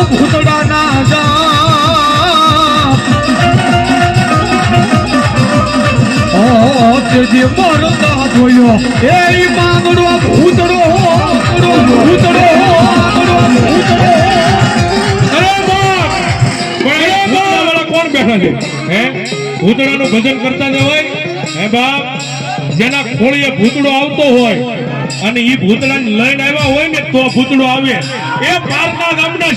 ભૂતડા ના જા જે મરતા જોયો એ માંગડો ભૂતડો ભૂતડો કોણ બેઠા છે હે ભૂતડાનું ભજન કરતા જ હોય હે બાપ જેના ખોળીએ ભૂતડો આવતો હોય અને ઈ ભૂતડાને લઈને આવ્યા હોય ને તો ભૂતડો આવે એ પારના ગામના